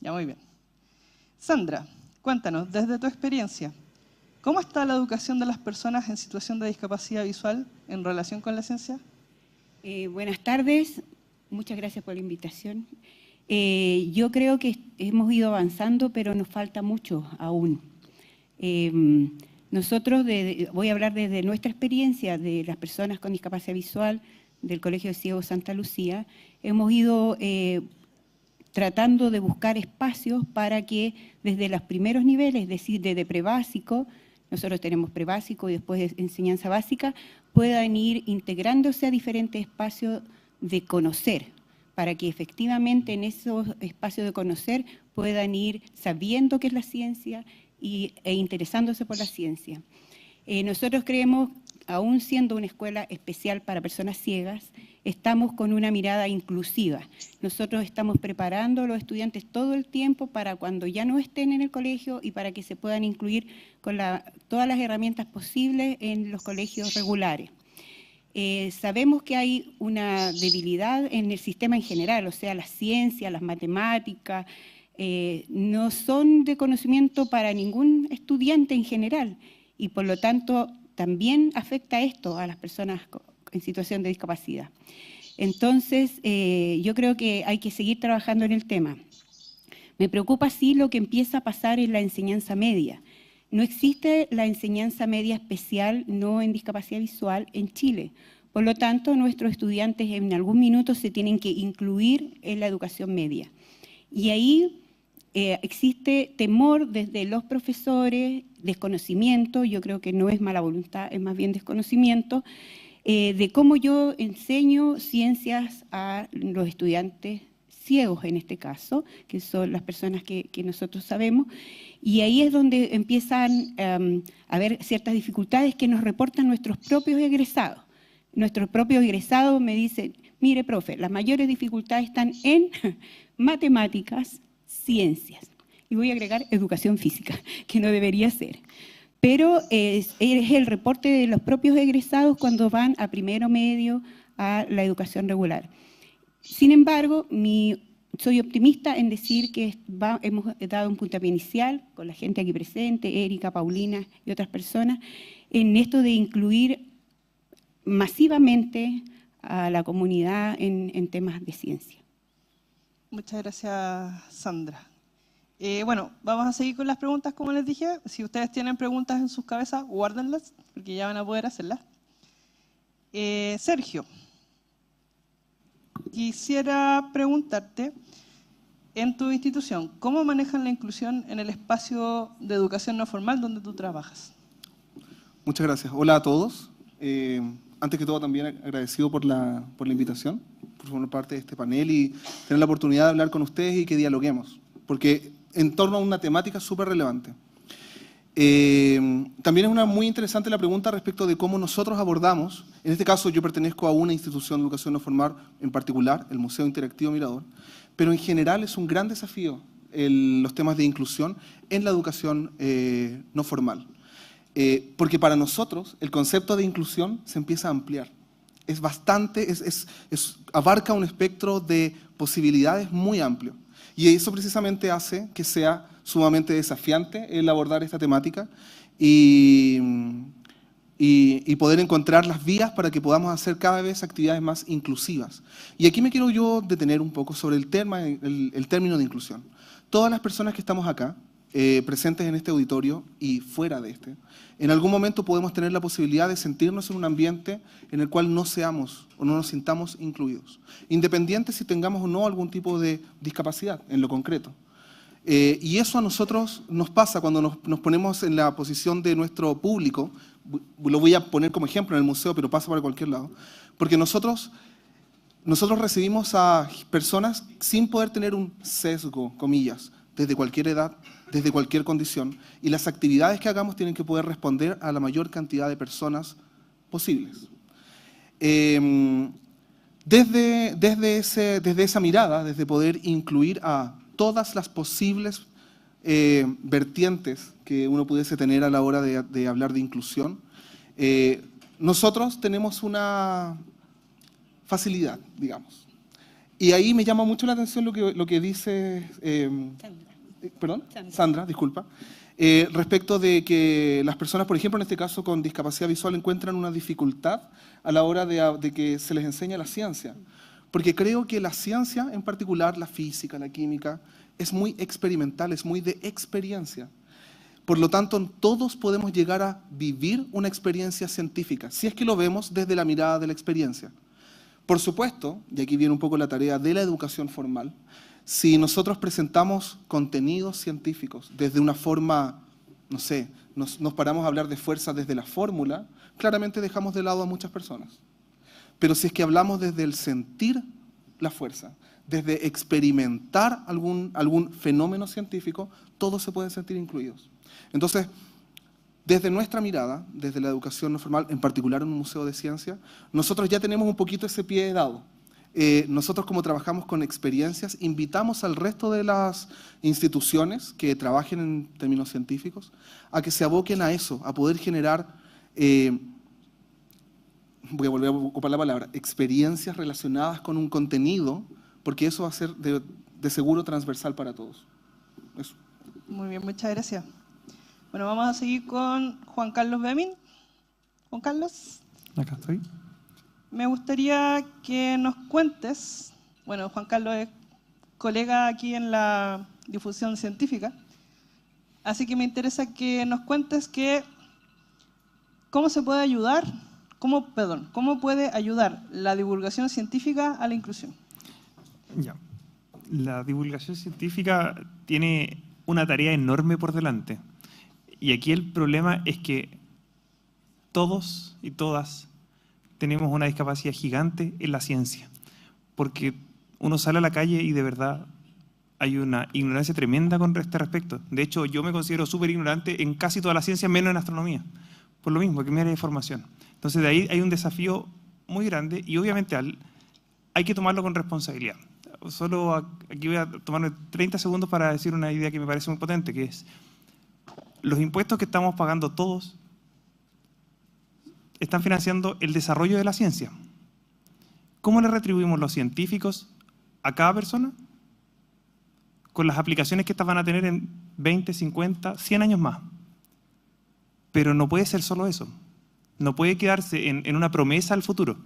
Ya, muy bien. Sandra, cuéntanos, desde tu experiencia, ¿cómo está la educación de las personas en situación de discapacidad visual en relación con la ciencia? Buenas tardes, muchas gracias por la invitación. Yo creo que hemos ido avanzando, pero nos falta mucho aún. Nosotros, voy a hablar desde nuestra experiencia de las personas con discapacidad visual del Colegio de Ciegos Santa Lucía, hemos ido tratando de buscar espacios para que desde los primeros niveles, es decir, desde prebásico, nosotros tenemos prebásico y después enseñanza básica, puedan ir integrándose a diferentes espacios de conocer, para que efectivamente en esos espacios de conocer puedan ir sabiendo qué es la ciencia e interesándose por la ciencia. Nosotros creemos, aún siendo una escuela especial para personas ciegas, estamos con una mirada inclusiva. Nosotros estamos preparando a los estudiantes todo el tiempo para cuando ya no estén en el colegio y para que se puedan incluir con todas las herramientas posibles en los colegios regulares. Sabemos que hay una debilidad en el sistema en general, o sea, las ciencias, las matemáticas, no son de conocimiento para ningún estudiante en general y por lo tanto también afecta esto a las personas en situación de discapacidad. Entonces, yo creo que hay que seguir trabajando en el tema. Me preocupa sí lo que empieza a pasar en la enseñanza media. No existe la enseñanza media especial no en discapacidad visual en Chile. Por lo tanto, nuestros estudiantes en algún minuto se tienen que incluir en la educación media. Y ahí existe temor desde los profesores, desconocimiento, yo creo que no es mala voluntad, es más bien desconocimiento, de cómo yo enseño ciencias a los estudiantes ciegos en este caso, que son las personas que nosotros sabemos, y ahí es donde empiezan a haber ciertas dificultades que nos reportan nuestros propios egresados. Nuestros propios egresados me dicen, mire, profe, las mayores dificultades están en matemáticas, ciencias. Y voy a agregar educación física, que no debería ser. Pero es el reporte de los propios egresados cuando van a primero medio a la educación regular. Sin embargo, soy optimista en decir que hemos dado un puntapié inicial con la gente aquí presente, Erika, Paulina y otras personas, en esto de incluir masivamente a la comunidad en temas de ciencia. Muchas gracias, Sandra. Bueno, vamos a seguir con las preguntas, como les dije. Si ustedes tienen preguntas en sus cabezas, guárdenlas, porque ya van a poder hacerlas. Sergio, quisiera preguntarte, en tu institución, ¿cómo manejan la inclusión en el espacio de educación no formal donde tú trabajas? Muchas gracias. Hola a todos. Antes que todo, también agradecido por la invitación, por formar parte de este panel y tener la oportunidad de hablar con ustedes y que dialoguemos, porque en torno a una temática súper relevante. También es muy interesante la pregunta respecto de cómo nosotros abordamos, en este caso yo pertenezco a una institución de educación no formal, en particular, el Museo Interactivo Mirador, pero en general es un gran desafío los temas de inclusión en la educación no formal. Porque para nosotros el concepto de inclusión se empieza a ampliar. Es bastante, abarca un espectro de posibilidades muy amplio. Y eso precisamente hace que sea sumamente desafiante el abordar esta temática y poder encontrar las vías para que podamos hacer cada vez actividades más inclusivas. Y aquí me quiero yo detener un poco sobre el término de inclusión. Todas las personas que estamos acá, presentes en este auditorio y fuera de este, en algún momento podemos tener la posibilidad de sentirnos en un ambiente en el cual no seamos o no nos sintamos incluidos, independiente si tengamos o no algún tipo de discapacidad en lo concreto. Y eso a nosotros nos pasa cuando nos ponemos en la posición de nuestro público, lo voy a poner como ejemplo en el museo, pero pasa para cualquier lado, porque nosotros recibimos a personas sin poder tener un sesgo, comillas, desde cualquier edad, desde cualquier condición, y las actividades que hagamos tienen que poder responder a la mayor cantidad de personas posibles. Desde esa mirada, desde poder incluir a todas las posibles vertientes que uno pudiese tener a la hora de hablar de inclusión, nosotros tenemos una facilidad, digamos. Y ahí me llama mucho la atención lo que dice Sandra, disculpa, respecto de que las personas, por ejemplo, en este caso con discapacidad visual, encuentran una dificultad a la hora de que se les enseña la ciencia. Porque creo que la ciencia, en particular la física, la química, es muy experimental, es muy de experiencia. Por lo tanto, todos podemos llegar a vivir una experiencia científica, si es que lo vemos desde la mirada de la experiencia. Por supuesto, y aquí viene un poco la tarea de la educación formal, si nosotros presentamos contenidos científicos desde una forma, no sé, nos paramos a hablar de fuerza desde la fórmula, claramente dejamos de lado a muchas personas. Pero si es que hablamos desde el sentir la fuerza, desde experimentar algún fenómeno científico, todos se pueden sentir incluidos. Entonces, desde nuestra mirada, desde la educación no formal, en particular en un museo de ciencia, nosotros ya tenemos un poquito ese pie dado. Nosotros, como trabajamos con experiencias, invitamos al resto de las instituciones que trabajen en términos científicos a que se aboquen a eso, a poder generar, voy a volver a ocupar la palabra, experiencias relacionadas con un contenido, porque eso va a ser de seguro transversal para todos. Eso. Muy bien, muchas gracias. Bueno, vamos a seguir con Juan Carlos Beamín. Juan Carlos. Acá estoy. Me gustaría que nos cuentes, bueno, Juan Carlos es colega aquí en la difusión científica, así que me interesa que nos cuentes cómo se puede ayudar, cómo puede ayudar la divulgación científica a la inclusión. Ya. La divulgación científica tiene una tarea enorme por delante. Y aquí el problema es que todos y todas tenemos una discapacidad gigante en la ciencia, porque uno sale a la calle y de verdad hay una ignorancia tremenda con este respecto. De hecho, yo me considero súper ignorante en casi toda la ciencia, menos en astronomía, por lo mismo, que mi área de formación. Entonces, de ahí hay un desafío muy grande y obviamente hay que tomarlo con responsabilidad. Solo aquí voy a tomarme 30 segundos para decir una idea que me parece muy potente, que es los impuestos que estamos pagando todos están financiando el desarrollo de la ciencia. ¿Cómo le retribuimos los científicos a cada persona? Con las aplicaciones que estas van a tener en 20, 50, 100 años más. Pero no puede ser solo eso. No puede quedarse en una promesa al futuro.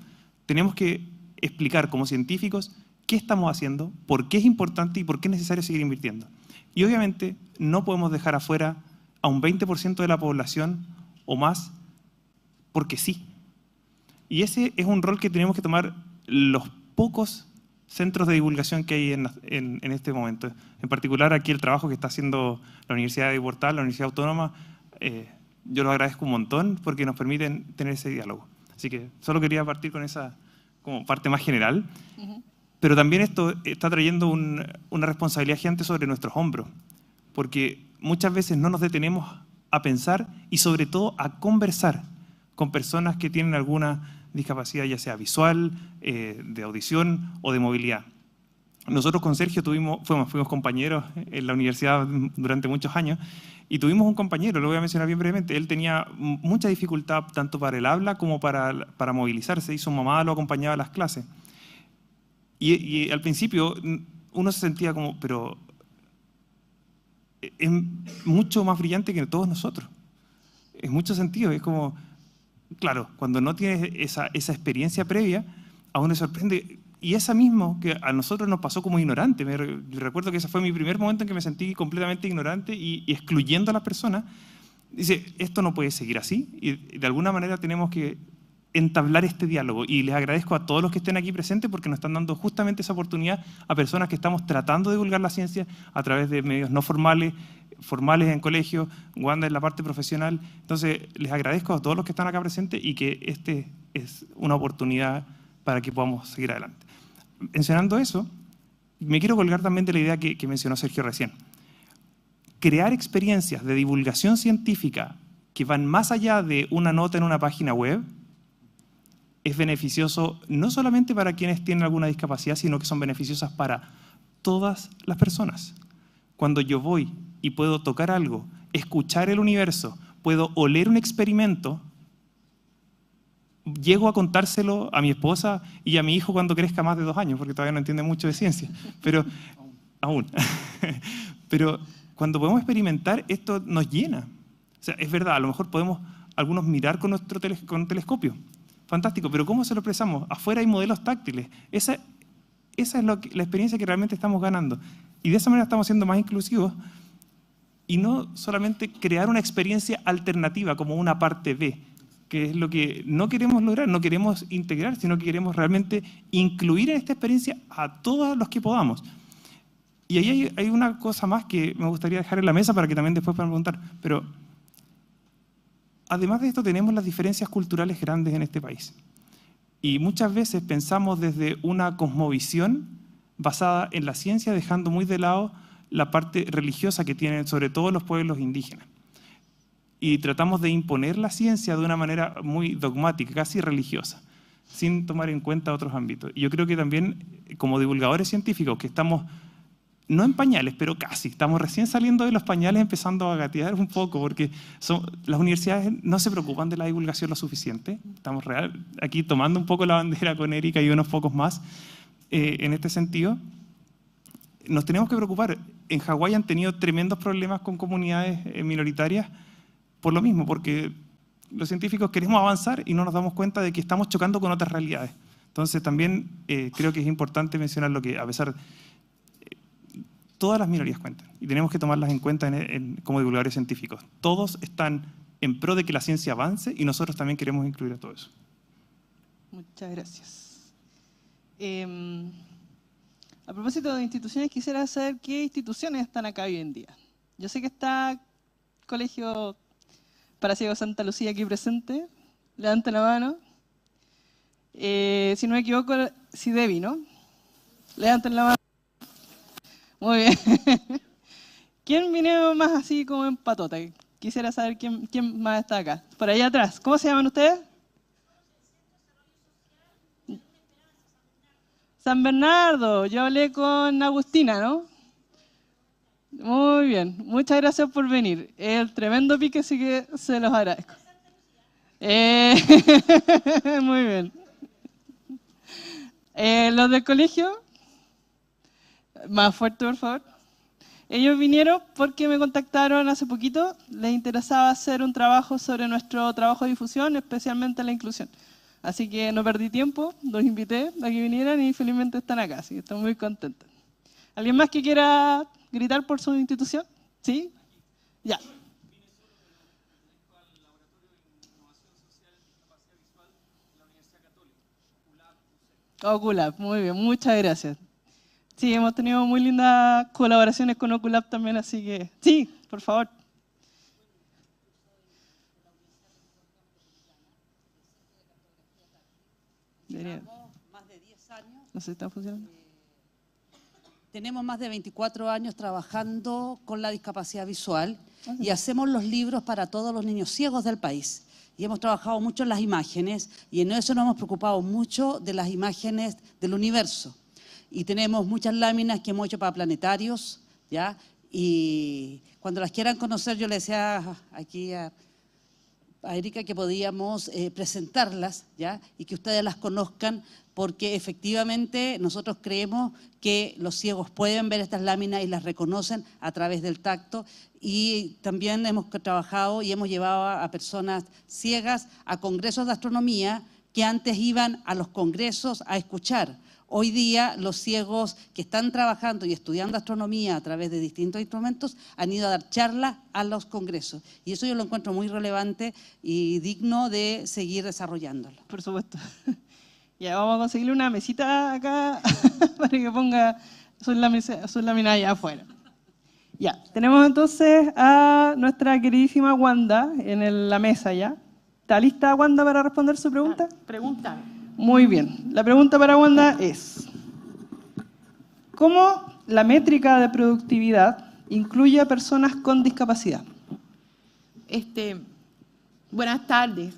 Tenemos que explicar como científicos qué estamos haciendo, por qué es importante y por qué es necesario seguir invirtiendo. Y obviamente no podemos dejar afuera a un 20% de la población o más porque sí. Y ese es un rol que tenemos que tomar los pocos centros de divulgación que hay en este momento. En particular aquí el trabajo que está haciendo la Universidad de Portal, la Universidad Autónoma, yo lo agradezco un montón porque nos permiten tener ese diálogo. Así que solo quería partir con esa como parte más general. Pero también esto está trayendo una responsabilidad gigante sobre nuestros hombros, porque muchas veces no nos detenemos a pensar y sobre todo a conversar con personas que tienen alguna discapacidad, ya sea visual, de audición o de movilidad. Nosotros con Sergio fuimos compañeros en la universidad durante muchos años y tuvimos un compañero, lo voy a mencionar bien brevemente, él tenía mucha dificultad tanto para el habla como para movilizarse y su mamá lo acompañaba a las clases. Y al principio uno se sentía como, pero es mucho más brillante que todos nosotros. En muchos sentidos, es como, claro, cuando no tienes esa experiencia previa, a uno le sorprende. Y esa mismo que a nosotros nos pasó como ignorante. Yo recuerdo que ese fue mi primer momento en que me sentí completamente ignorante y excluyendo a las personas. Dice, esto no puede seguir así y de alguna manera tenemos que entablar este diálogo. Y les agradezco a todos los que estén aquí presentes porque nos están dando justamente esa oportunidad a personas que estamos tratando de divulgar la ciencia a través de medios no formales, formales en colegios, Wanda en la parte profesional. Entonces, les agradezco a todos los que están acá presentes y que este es una oportunidad para que podamos seguir adelante. Mencionando eso, me quiero colgar también de la idea que mencionó Sergio recién. Crear experiencias de divulgación científica que van más allá de una nota en una página web es beneficioso no solamente para quienes tienen alguna discapacidad, sino que son beneficiosas para todas las personas. Cuando yo voy y puedo tocar algo, escuchar el universo, puedo oler un experimento, llego a contárselo a mi esposa y a mi hijo cuando crezca más de 2 años, porque todavía no entiende mucho de ciencia, pero aún. Pero cuando podemos experimentar, esto nos llena. O sea, es verdad, a lo mejor podemos algunos mirar con nuestro con un telescopio. Fantástico, pero ¿cómo se lo expresamos? Afuera hay modelos táctiles. Esa es la experiencia que realmente estamos ganando. Y de esa manera estamos siendo más inclusivos y no solamente crear una experiencia alternativa como una parte B, que es lo que no queremos lograr, no queremos integrar, sino que queremos realmente incluir en esta experiencia a todos los que podamos. Y ahí hay una cosa más que me gustaría dejar en la mesa para que también después puedan preguntar, pero además de esto tenemos las diferencias culturales grandes en este país. Y muchas veces pensamos desde una cosmovisión basada en la ciencia, dejando muy de lado la parte religiosa que tienen sobre todo los pueblos indígenas. Y tratamos de imponer la ciencia de una manera muy dogmática, casi religiosa, sin tomar en cuenta otros ámbitos. Y yo creo que también, como divulgadores científicos, que estamos, no en pañales, pero casi, estamos recién saliendo de los pañales, empezando a gatear un poco, porque las universidades no se preocupan de la divulgación lo suficiente. Estamos aquí tomando un poco la bandera con Erika y unos pocos más en este sentido. Nos tenemos que preocupar. En Hawái han tenido tremendos problemas con comunidades minoritarias por lo mismo, porque los científicos queremos avanzar y no nos damos cuenta de que estamos chocando con otras realidades. Entonces también creo que es importante mencionar lo que, a pesar todas las minorías cuentan y tenemos que tomarlas en cuenta como divulgadores científicos. Todos están en pro de que la ciencia avance y nosotros también queremos incluir a todo eso. Muchas gracias. A propósito de instituciones, quisiera saber qué instituciones están acá hoy en día. Yo sé que está Colegio para Ciegos Santa Lucía aquí presente. Levanten la mano. Si no me equivoco, CIDEVI, ¿no? Levanten la mano. Muy bien. ¿Quién viene más así como en patota? Quisiera saber quién más está acá. Por allá atrás. ¿Cómo se llaman ustedes? San Bernardo. Yo hablé con Agustina, ¿no? Muy bien. Muchas gracias por venir. El tremendo pique, sí que se los agradezco. Muy bien. Los del colegio, más fuerte, por favor. Ellos vinieron porque me contactaron hace poquito. Les interesaba hacer un trabajo sobre nuestro trabajo de difusión, especialmente la inclusión. Así que no perdí tiempo, los invité a que vinieran y felizmente están acá, así que estoy muy contenta. ¿Alguien más que quiera gritar por su institución? ¿Sí? Ya. Oculab, muy bien, muchas gracias. Sí, hemos tenido muy lindas colaboraciones con Oculab también, así que sí, por favor. Más de 10 años. No sé si está funcionando. Tenemos más de 24 años trabajando con la discapacidad visual y hacemos los libros para todos los niños ciegos del país. Y hemos trabajado mucho en las imágenes y en eso nos hemos preocupado mucho de las imágenes del universo. Y tenemos muchas láminas que hemos hecho para planetarios, ¿ya? Y cuando las quieran conocer, yo le decía aquí a Erika que podíamos presentarlas, ¿ya? Y que ustedes las conozcan, porque efectivamente nosotros creemos que los ciegos pueden ver estas láminas y las reconocen a través del tacto. Y también hemos trabajado y hemos llevado a personas ciegas a congresos de astronomía que antes iban a los congresos a escuchar. Hoy día los ciegos que están trabajando y estudiando astronomía a través de distintos instrumentos han ido a dar charlas a los congresos. Y eso yo lo encuentro muy relevante y digno de seguir desarrollándolo. Por supuesto. Ya, vamos a conseguirle una mesita acá para que ponga sus láminas allá afuera. Ya, tenemos entonces a nuestra queridísima Wanda en la mesa ya. ¿Está lista Wanda para responder su pregunta? Pregunta. Muy bien. La pregunta para Wanda es: ¿cómo la métrica de productividad incluye a personas con discapacidad? Buenas tardes.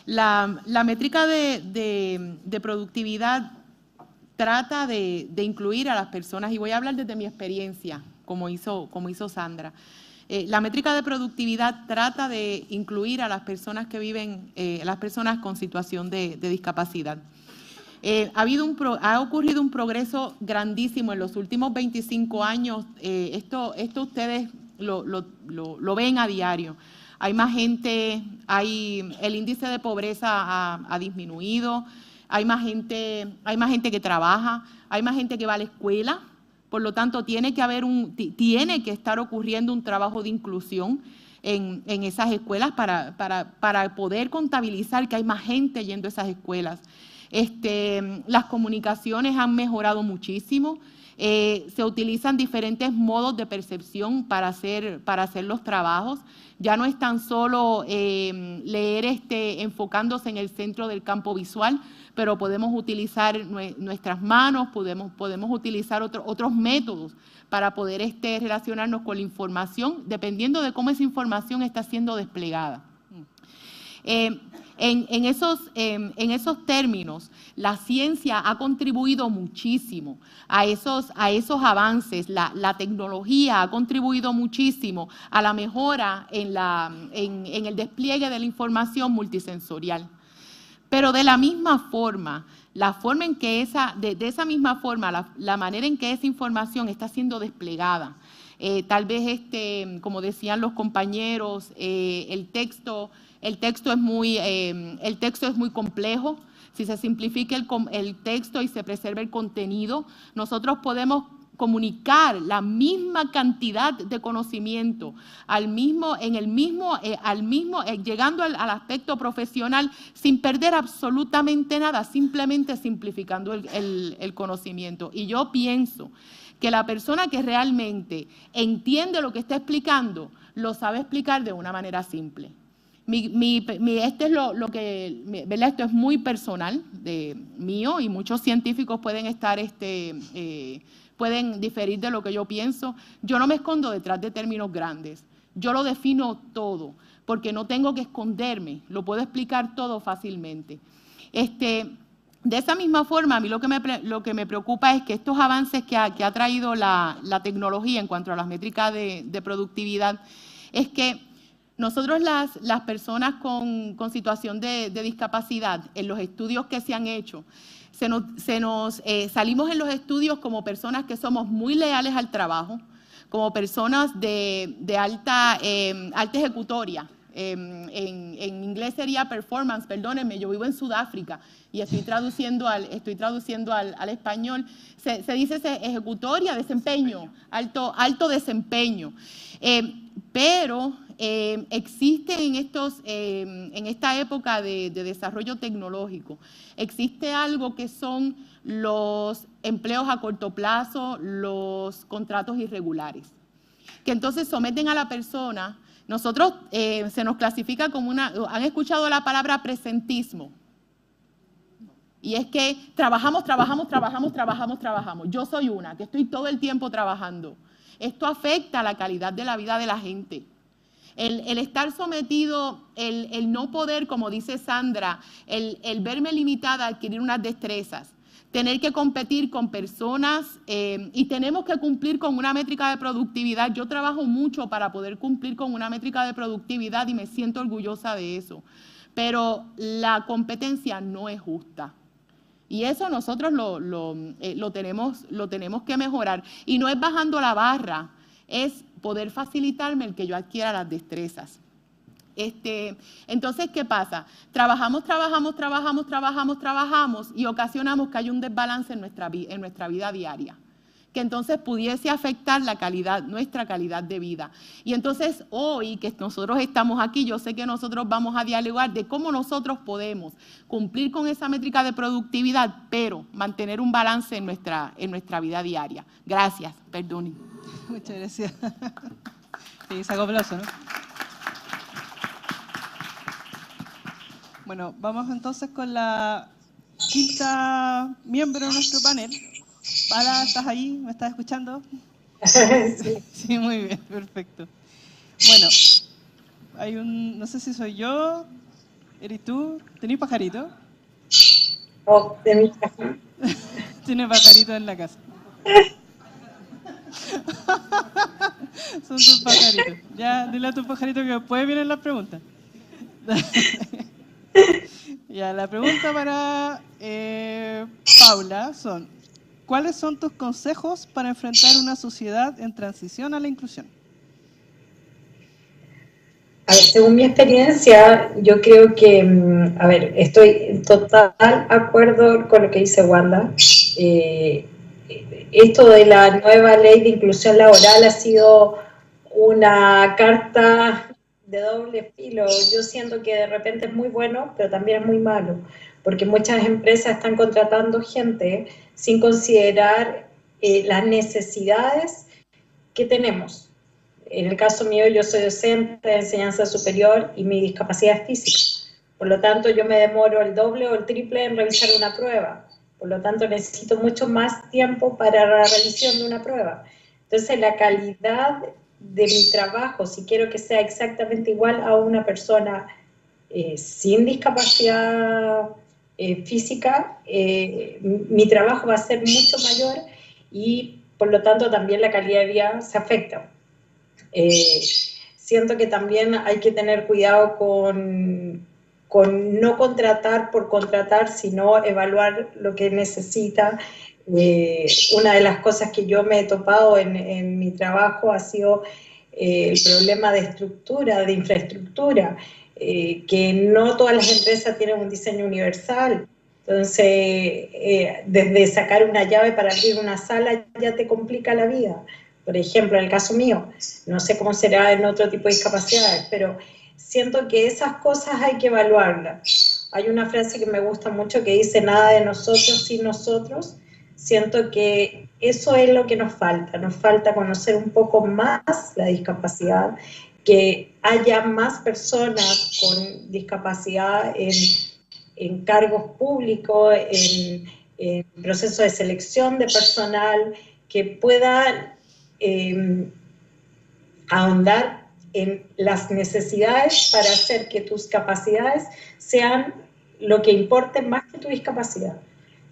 La métrica de productividad trata de incluir a las personas, y voy a hablar desde mi experiencia, como hizo Sandra. La métrica de productividad trata de incluir a las personas que viven, las personas con situación de discapacidad. Ha ocurrido un progreso grandísimo en los últimos 25 años. Esto ustedes lo ven a diario. Hay más gente, el índice de pobreza ha disminuido, hay más gente que trabaja, hay más gente que va a la escuela. Por lo tanto, tiene que estar ocurriendo un trabajo de inclusión en esas escuelas para poder contabilizar que hay más gente yendo a esas escuelas. Las comunicaciones han mejorado muchísimo. Se utilizan diferentes modos de percepción para hacer los trabajos. Ya no es tan solo leer enfocándose en el centro del campo visual, pero podemos utilizar nuestras manos, podemos utilizar otros métodos para poder relacionarnos con la información, dependiendo de cómo esa información está siendo desplegada. En esos términos, la ciencia ha contribuido muchísimo a esos avances, la tecnología ha contribuido muchísimo a la mejora en el despliegue de la información multisensorial. Pero de la misma forma, de esa misma forma, la manera en que esa información está siendo desplegada, tal vez, como decían los compañeros, el texto es muy complejo. Si se simplifica el texto y se preserva el contenido, nosotros podemos comunicar la misma cantidad de conocimiento llegando al aspecto profesional sin perder absolutamente nada, simplemente simplificando el conocimiento. Y yo pienso que la persona que realmente entiende lo que está explicando, lo sabe explicar de una manera simple. Esto es muy personal mío, y muchos científicos pueden diferir de lo que yo pienso. Yo no me escondo detrás de términos grandes. Yo lo defino todo, porque no tengo que esconderme, lo puedo explicar todo fácilmente. De esa misma forma, a mí lo que me preocupa es que estos avances que ha traído la tecnología en cuanto a las métricas de productividad, es que nosotros las personas con situación de discapacidad, en los estudios que se han hecho, salimos en los estudios como personas que somos muy leales al trabajo, como personas de alta ejecutoria. En inglés sería performance, perdónenme, yo vivo en Sudáfrica y estoy traduciendo al español. Se dice ejecutoria, desempeño, alto desempeño. Pero existe en esta época de desarrollo tecnológico, existe algo que son los empleos a corto plazo, los contratos irregulares, que entonces someten a la persona. Nosotros se nos clasifica como ¿han escuchado la palabra presentismo? Y es que trabajamos. Yo soy una que estoy todo el tiempo trabajando. Esto afecta la calidad de la vida de la gente. El estar sometido, el no poder, como dice Sandra, el verme limitada a adquirir unas destrezas, tener que competir con personas y tenemos que cumplir con una métrica de productividad. Yo trabajo mucho para poder cumplir con una métrica de productividad y me siento orgullosa de eso. Pero la competencia no es justa. Y eso nosotros lo tenemos que mejorar. Y no es bajando la barra, es poder facilitarme el que yo adquiera las destrezas. Entonces, ¿qué pasa? Trabajamos y ocasionamos que haya un desbalance en nuestra vida diaria, que entonces pudiese afectar nuestra calidad de vida. Y entonces hoy que nosotros estamos aquí, yo sé que nosotros vamos a dialogar de cómo nosotros podemos cumplir con esa métrica de productividad, pero mantener un balance en nuestra vida diaria. Gracias, perdón. Muchas gracias. Sí, saco aplauso, ¿no? Bueno, vamos entonces con la quinta miembro de nuestro panel. Pala, ¿estás ahí? ¿Me estás escuchando? Sí. Sí, muy bien, perfecto. Bueno, no sé si soy yo, eres tú, ¿tenés pajarito? Oh, de mi casa. Tiene pajarito en la casa. Son tus pajaritos. Ya, dile a tu pajarito que después vienen las preguntas. Ya, la pregunta para Paula son: ¿cuáles son tus consejos para enfrentar una sociedad en transición a la inclusión? A ver, según mi experiencia, yo creo que, a ver, estoy en total acuerdo con lo que dice Wanda. Esto de la nueva ley de inclusión laboral ha sido una carta de doble filo. Yo siento que de repente es muy bueno, pero también es muy malo, porque muchas empresas están contratando gente sin considerar las necesidades que tenemos. En el caso mío, yo soy docente de enseñanza superior y mi discapacidad es física. Por lo tanto, yo me demoro el doble o el triple en revisar una prueba. Por lo tanto, necesito mucho más tiempo para la revisión de una prueba. Entonces, la calidad de mi trabajo, si quiero que sea exactamente igual a una persona sin discapacidad física, mi trabajo va a ser mucho mayor y, por lo tanto, también la calidad de vida se afecta. Siento que también hay que tener cuidado con no contratar por contratar, sino evaluar lo que necesita. Una de las cosas que yo me he topado en mi trabajo ha sido el problema de estructura, de infraestructura, que no todas las empresas tienen un diseño universal. Entonces, desde sacar una llave para abrir una sala ya te complica la vida. Por ejemplo, en el caso mío, no sé cómo será en otro tipo de discapacidades, pero siento que esas cosas hay que evaluarlas. Hay una frase que me gusta mucho que dice: nada de nosotros sin nosotros. Siento que eso es lo que nos falta conocer un poco más la discapacidad, que haya más personas con discapacidad en cargos públicos, en procesos de selección de personal, que puedan ahondar en las necesidades para hacer que tus capacidades sean lo que importe más que tu discapacidad.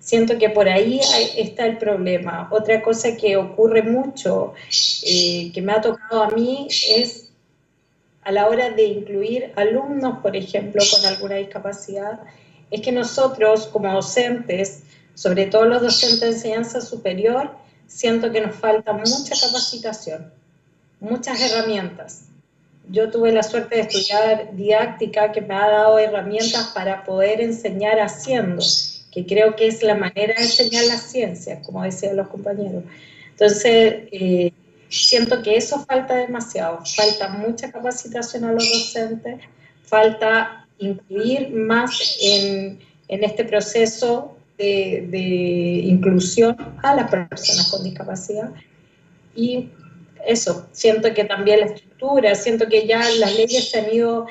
Siento que por ahí está el problema. Otra cosa que ocurre mucho, que me ha tocado a mí, es a la hora de incluir alumnos, por ejemplo, con alguna discapacidad, es que nosotros como docentes, sobre todo los docentes de enseñanza superior, siento que nos falta mucha capacitación, muchas herramientas. Yo tuve la suerte de estudiar didáctica, que me ha dado herramientas para poder enseñar haciendo, que creo que es la manera de enseñar las ciencias, como decían los compañeros. Entonces, siento que eso falta demasiado, falta mucha capacitación a los docentes, falta incluir más en este proceso de inclusión a las personas con discapacidad. Y eso, siento que también la estructura, siento que ya las leyes se han ido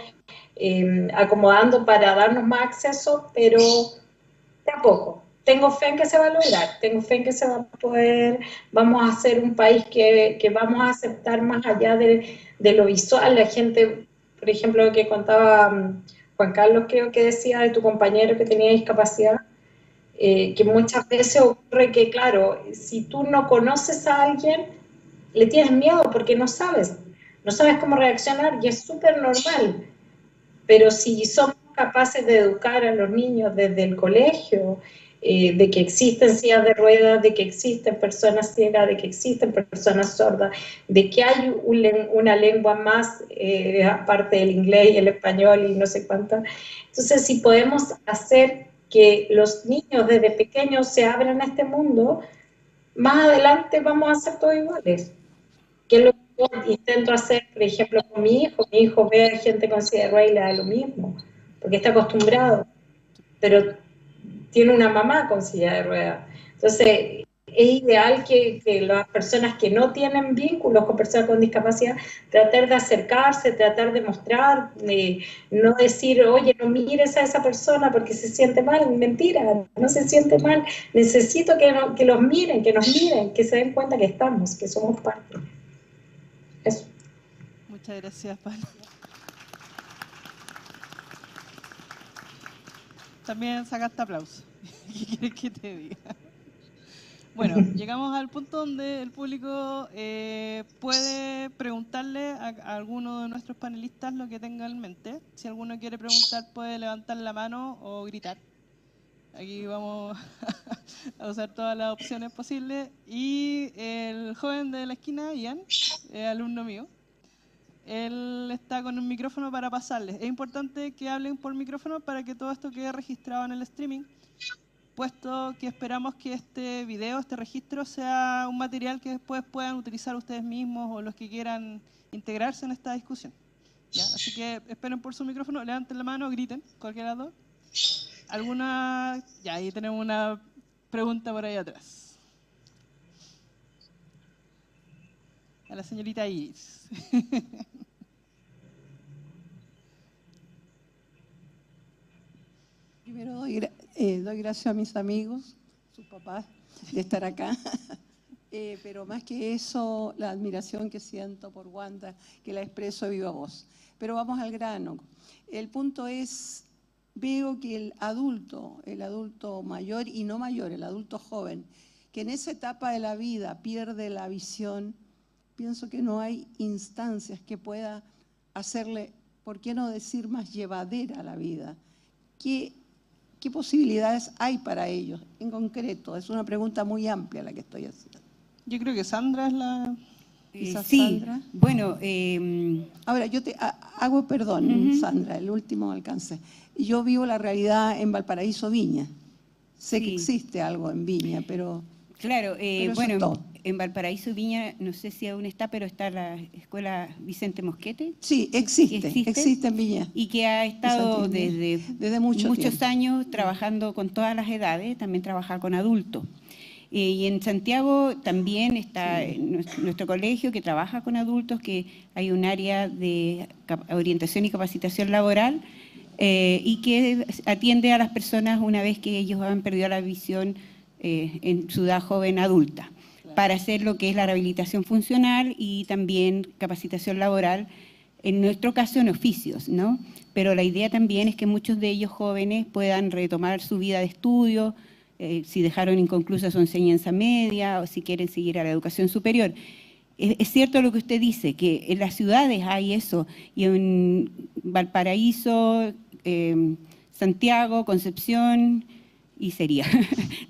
acomodando para darnos más acceso, pero tampoco. Tengo fe en que se va a lograr, tengo fe en que se va a poder, vamos a ser un país que vamos a aceptar más allá de lo visual. La gente, por ejemplo, lo que contaba Juan Carlos, creo que decía de tu compañero que tenía discapacidad, que muchas veces ocurre que, claro, si tú no conoces a alguien, le tienes miedo porque no sabes cómo reaccionar, y es súper normal. Pero si somos capaces de educar a los niños desde el colegio, de que existen sillas de ruedas, de que existen personas ciegas, de que existen personas sordas, de que hay una lengua más aparte del inglés y el español y no sé cuántas. Entonces, si podemos hacer que los niños desde pequeños se abran a este mundo, más adelante vamos a ser todos iguales. Que es lo que yo intento hacer, por ejemplo, con mi hijo ve a gente con silla de ruedas y le da lo mismo, porque está acostumbrado, pero tiene una mamá con silla de ruedas. Entonces, es ideal que las personas que no tienen vínculos con personas con discapacidad, tratar de acercarse, tratar de mostrar, no decir, oye, no mires a esa persona porque se siente mal. Mentira, no se siente mal. Necesito que los miren, que nos miren, que se den cuenta que estamos, que somos parte. Eso. Muchas gracias, Pablo. También sacaste aplauso. ¿Qué quieres que te diga? Bueno, llegamos al punto donde el público puede preguntar preguntarle a alguno de nuestros panelistas lo que tenga en mente. Si alguno quiere preguntar, puede levantar la mano o gritar. Aquí vamos a usar todas las opciones posibles. Y el joven de la esquina, Ian, alumno mío, él está con un micrófono para pasarles. Es importante que hablen por micrófono para que todo esto quede registrado en el streaming, puesto que esperamos que este video, este registro, sea un material que después puedan utilizar ustedes mismos o los que quieran integrarse en esta discusión. ¿Ya? Así que esperen por su micrófono, levanten la mano, griten, cualquiera de las dos. ¿Alguna? Ya, ahí tenemos una pregunta por ahí atrás. A la señorita Iris. Primero doy gracias a mis amigos, sus papás, de estar acá. Pero más que eso, la admiración que siento por Wanda, que la expreso de viva voz. Pero vamos al grano. El punto es, veo que el adulto mayor y no mayor, el adulto joven, que en esa etapa de la vida pierde la visión, pienso que no hay instancias que pueda hacerle, ¿por qué no decir más llevadera la vida? ¿Qué posibilidades hay para ellos en concreto? Es una pregunta muy amplia la que estoy haciendo. Yo creo que Sandra es la... Sí, Sandra. bueno... Ahora, yo te hago perdón, Sandra, el último alcance. Yo vivo la realidad en Valparaíso, Viña. Sé que existe algo en Viña, pero... Claro, pero bueno, en Valparaíso, Viña, no sé si aún está, pero está la Escuela Vicente Mosquete. Sí, existe en Viña. Y que ha estado desde muchos años trabajando con todas las edades, también trabaja con adultos. Y en Santiago también está nuestro colegio que trabaja con adultos, que hay un área de orientación y capacitación laboral y que atiende a las personas una vez que ellos han perdido la visión en su edad joven adulta, para hacer lo que es la rehabilitación funcional y también capacitación laboral, en nuestro caso en oficios, ¿no? Pero la idea también es que muchos de ellos jóvenes puedan retomar su vida de estudio, si dejaron inconclusa su enseñanza media o si quieren seguir a la educación superior. Es cierto lo que usted dice, que en las ciudades hay eso, y en Valparaíso, Santiago, Concepción, y sería,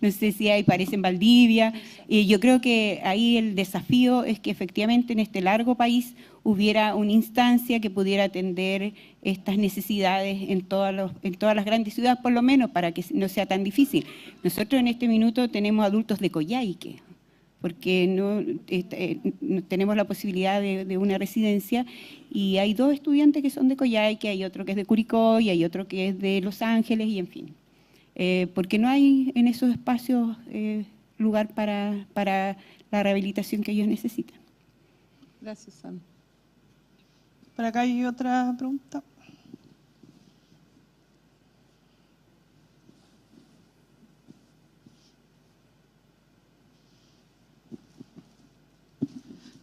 no sé si hay, parece en Valdivia, y yo creo que ahí el desafío es que efectivamente en este largo país hubiera una instancia que pudiera atender estas necesidades en todas las grandes ciudades, por lo menos, para que no sea tan difícil. Nosotros en este minuto tenemos adultos de Coyhaique, porque no tenemos la posibilidad de una residencia, y hay 2 estudiantes que son de Coyhaique, hay otro que es de Curicó y hay otro que es de Los Ángeles, y en fin. Porque no hay en esos espacios lugar para la rehabilitación que ellos necesitan. Gracias, Sam. Por acá hay otra pregunta.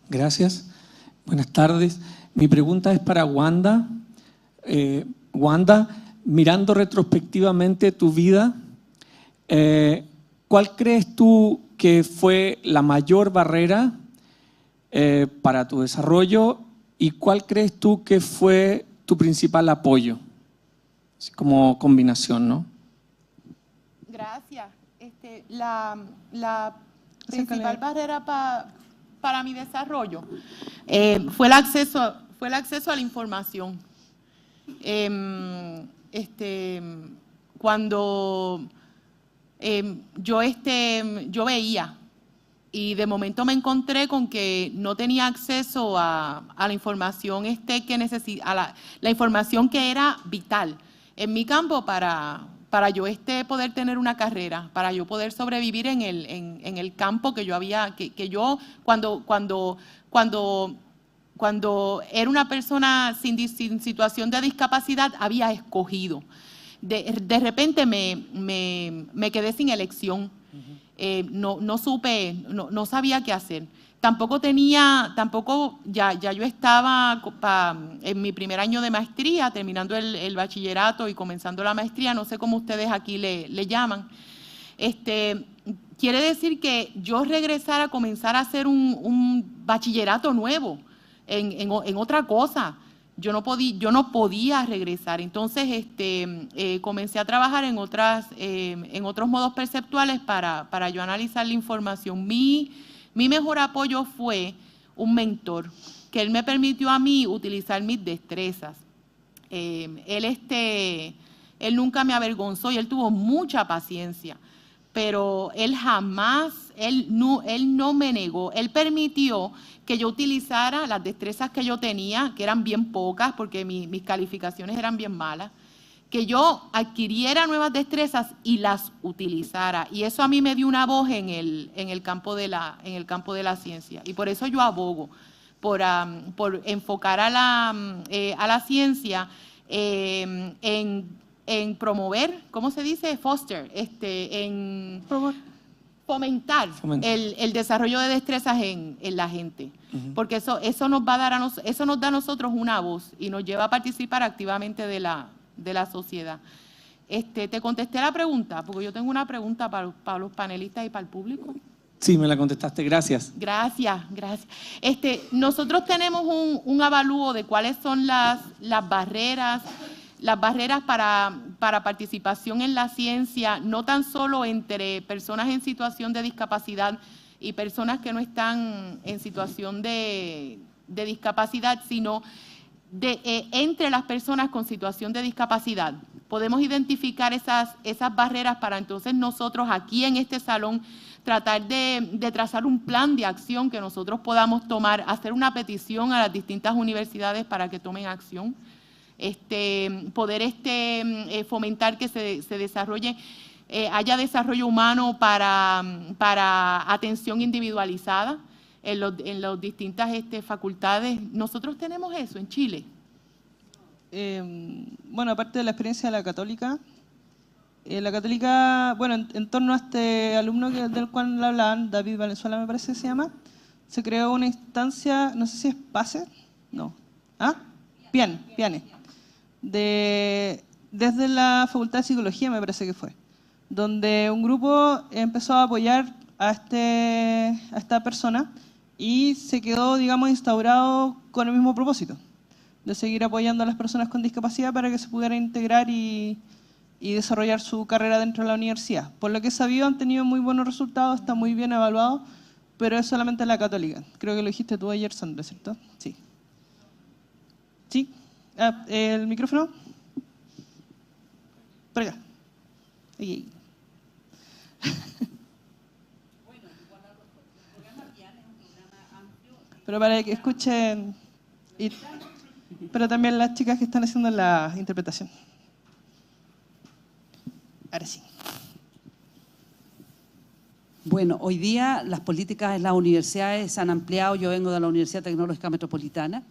Gracias. Buenas tardes. Mi pregunta es para Wanda. Wanda, mirando retrospectivamente tu vida, ¿cuál crees tú que fue la mayor barrera para tu desarrollo y cuál crees tú que fue tu principal apoyo? Así como combinación, ¿no? Gracias. La principal barrera para mi desarrollo fue el acceso a la información. Cuando yo veía y de momento me encontré con que no tenía acceso a la información la información que era vital en mi campo para yo poder tener una carrera, para yo poder sobrevivir en el campo que yo había, que yo cuando era una persona sin situación de discapacidad había escogido. De repente me quedé sin elección. No supe, no sabía qué hacer. Ya yo estaba en mi primer año de maestría, terminando el bachillerato y comenzando la maestría, no sé cómo ustedes aquí le llaman. Quiere decir que yo regresar a comenzar a hacer un bachillerato nuevo, en otra cosa. Yo no podía regresar. Entonces comencé a trabajar en otros modos perceptuales para yo analizar la información. Mi mejor apoyo fue un mentor, que él me permitió a mí utilizar mis destrezas. Él nunca me avergonzó y él tuvo mucha paciencia, pero él no me negó. Él permitió que yo utilizara las destrezas que yo tenía, que eran bien pocas porque mis calificaciones eran bien malas, que yo adquiriera nuevas destrezas y las utilizara. Y eso a mí me dio una voz en el campo de la ciencia. Y por eso yo abogo por enfocar a la ciencia en promover, ¿cómo se dice? Foster, en fomentar el desarrollo de destrezas en la gente. Porque eso nos va a dar eso nos da a nosotros una voz y nos lleva a participar activamente de la sociedad. ¿Te contesté la pregunta? Porque yo tengo una pregunta para los panelistas y para el público. Sí, me la contestaste, gracias. Gracias. Nosotros tenemos un avalúo de cuáles son las barreras para participación en la ciencia, no tan solo entre personas en situación de discapacidad y personas que no están en situación de discapacidad, sino entre las personas con situación de discapacidad. Podemos identificar esas barreras para entonces nosotros aquí en este salón tratar de trazar un plan de acción que nosotros podamos tomar, hacer una petición a las distintas universidades para que tomen acción, poder fomentar que se desarrolle, haya desarrollo humano para atención individualizada en las distintas facultades. ¿Nosotros tenemos eso en Chile? Bueno, aparte de la experiencia de la Católica, bueno, en torno a este alumno del cual hablaban, David Valenzuela me parece que se llama, se creó una instancia, no sé si es PACE, no, PIANE, desde la Facultad de Psicología me parece que fue, donde un grupo empezó a apoyar a esta persona y se quedó, digamos, instaurado con el mismo propósito, de seguir apoyando a las personas con discapacidad para que se pudieran integrar y desarrollar su carrera dentro de la universidad. Por lo que he sabido, han tenido muy buenos resultados, está muy bien evaluado, pero es solamente la Católica. Creo que lo dijiste tú ayer, Sandra, ¿cierto? Sí. ¿Sí? ¿El micrófono? Por acá. Aquí. Pero para que escuchen, pero también las chicas que están haciendo la interpretación. Ahora sí. Bueno, hoy día las políticas en las universidades se han ampliado. Yo vengo de la Universidad Tecnológica Metropolitana.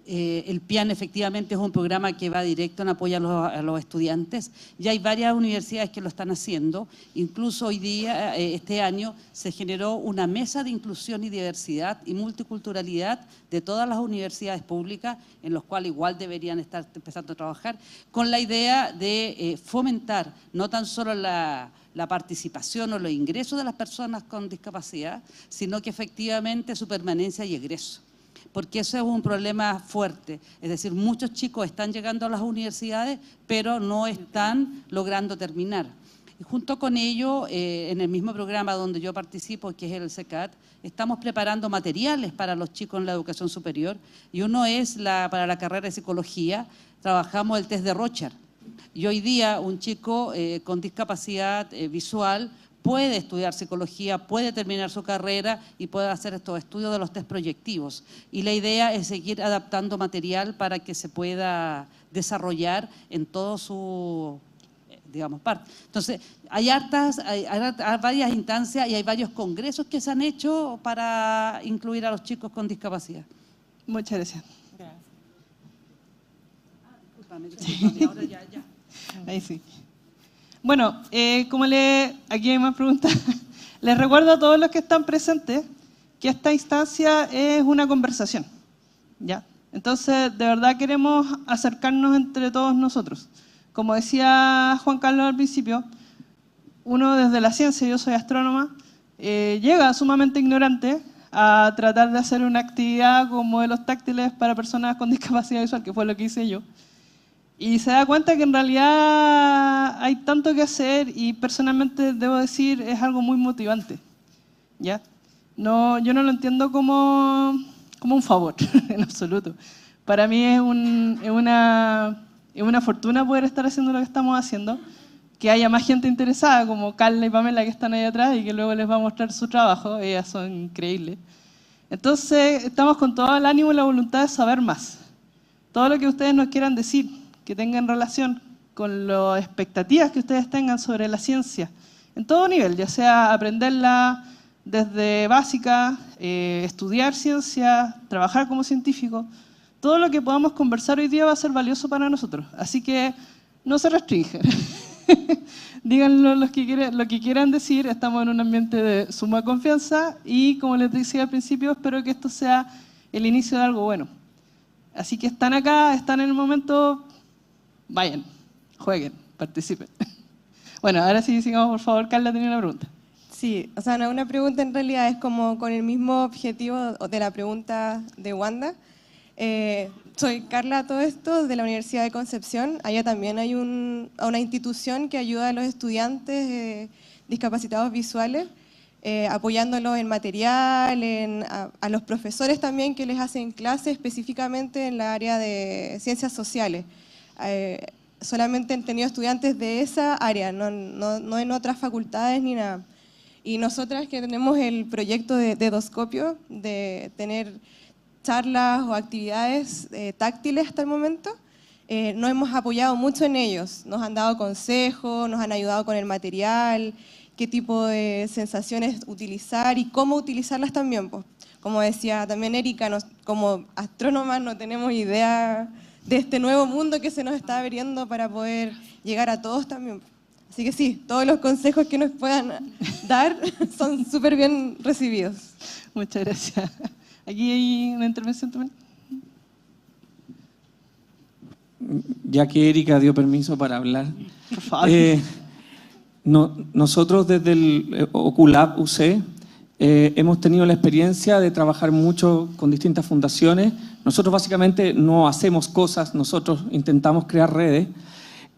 El PIAN efectivamente es un programa que va directo en apoyo a los estudiantes. Ya hay varias universidades que lo están haciendo. Incluso hoy día, este año, se generó una mesa de inclusión y diversidad y multiculturalidad de todas las universidades públicas, en los cuales igual deberían estar empezando a trabajar, con la idea de fomentar no tan solo la participación o los ingresos de las personas con discapacidad, sino que efectivamente su permanencia y egreso. Porque eso es un problema fuerte. Es decir, muchos chicos están llegando a las universidades, pero no están logrando terminar. Y junto con ello, en el mismo programa donde yo participo, que es el CECAT, estamos preparando materiales para los chicos en la educación superior. Y uno es, para la carrera de psicología, trabajamos el test de Rorschach. Y hoy día un chico con discapacidad visual puede estudiar psicología, puede terminar su carrera y puede hacer estos estudios de los test proyectivos. Y la idea es seguir adaptando material para que se pueda desarrollar en todo su, digamos, parte. Entonces, hay varias instancias y hay varios congresos que se han hecho para incluir a los chicos con discapacidad. Muchas gracias. Discúlpame, ahora ya. Ahí sí. Bueno, aquí hay más preguntas. Les recuerdo a todos los que están presentes que esta instancia es una conversación, ¿ya? Entonces, de verdad queremos acercarnos entre todos nosotros. Como decía Juan Carlos al principio, uno desde la ciencia, yo soy astrónoma, llega sumamente ignorante a tratar de hacer una actividad con modelos táctiles para personas con discapacidad visual, que fue lo que hice yo. Y se da cuenta que en realidad hay tanto que hacer y personalmente debo decir es algo muy motivante, ¿ya? No, yo no lo entiendo como un favor, en absoluto. Para mí es una fortuna poder estar haciendo lo que estamos haciendo, que haya más gente interesada, como Carla y Pamela que están ahí atrás y que luego les va a mostrar su trabajo, ellas son increíbles. Entonces, estamos con todo el ánimo y la voluntad de saber más. Todo lo que ustedes nos quieran decir, que tengan relación con las expectativas que ustedes tengan sobre la ciencia, en todo nivel, ya sea aprenderla desde básica, estudiar ciencia, trabajar como científico, todo lo que podamos conversar hoy día va a ser valioso para nosotros. Así que no se restringen. Díganlo lo que quieran decir, estamos en un ambiente de suma confianza y, como les decía al principio, espero que esto sea el inicio de algo bueno. Así que están acá, están en el momento, vayan, jueguen, participen. Bueno, ahora sí, sigamos, por favor. Carla tenía una pregunta. Sí, o sea, no es una pregunta en realidad, es como con el mismo objetivo de la pregunta de Wanda. Soy Carla, todo esto, de la Universidad de Concepción. Allá también hay una institución que ayuda a los estudiantes discapacitados visuales, apoyándolos en material, a los profesores también que les hacen clases específicamente en la área de ciencias sociales. Solamente han tenido estudiantes de esa área, no en otras facultades ni nada. Y nosotras que tenemos el proyecto de Edoscopio, de tener charlas o actividades táctiles hasta el momento, nos hemos apoyado mucho en ellos. Nos han dado consejos, nos han ayudado con el material, qué tipo de sensaciones utilizar y cómo utilizarlas también. Pues, como decía también Erika, como astrónomas no tenemos idea de este nuevo mundo que se nos está abriendo para poder llegar a todos también. Así que sí, todos los consejos que nos puedan dar son súper bien recibidos. Muchas gracias. Aquí hay una intervención también. Ya que Erika dio permiso para hablar. Por favor. Nosotros desde el Oculab UC hemos tenido la experiencia de trabajar mucho con distintas fundaciones. Nosotros básicamente no hacemos cosas, nosotros intentamos crear redes.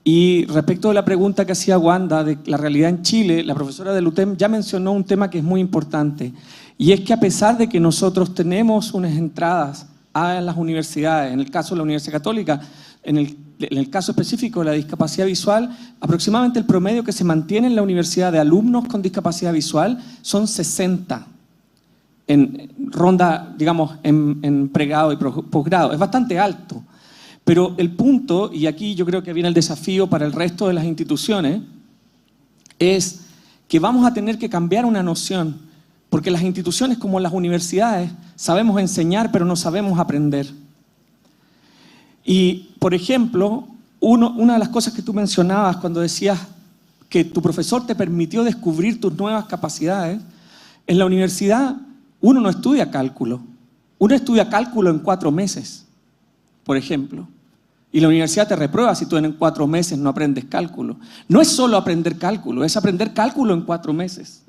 Y respecto de la pregunta que hacía Wanda de la realidad en Chile, la profesora del UTEM ya mencionó un tema que es muy importante. Y es que a pesar de que nosotros tenemos unas entradas a las universidades, en el caso de la Universidad Católica, en el caso específico de la discapacidad visual, aproximadamente el promedio que se mantiene en la universidad de alumnos con discapacidad visual son 60 en ronda, digamos, en pregrado y posgrado. Es bastante alto. Pero el punto, y aquí yo creo que viene el desafío para el resto de las instituciones, es que vamos a tener que cambiar una noción, porque las instituciones como las universidades sabemos enseñar, pero no sabemos aprender. Y, por ejemplo, una de las cosas que tú mencionabas cuando decías que tu profesor te permitió descubrir tus nuevas capacidades, en la universidad uno no estudia cálculo. Uno estudia cálculo en 4 meses, por ejemplo. Y la universidad te reprueba si tú en 4 meses no aprendes cálculo. No es solo aprender cálculo, es aprender cálculo en 4 meses.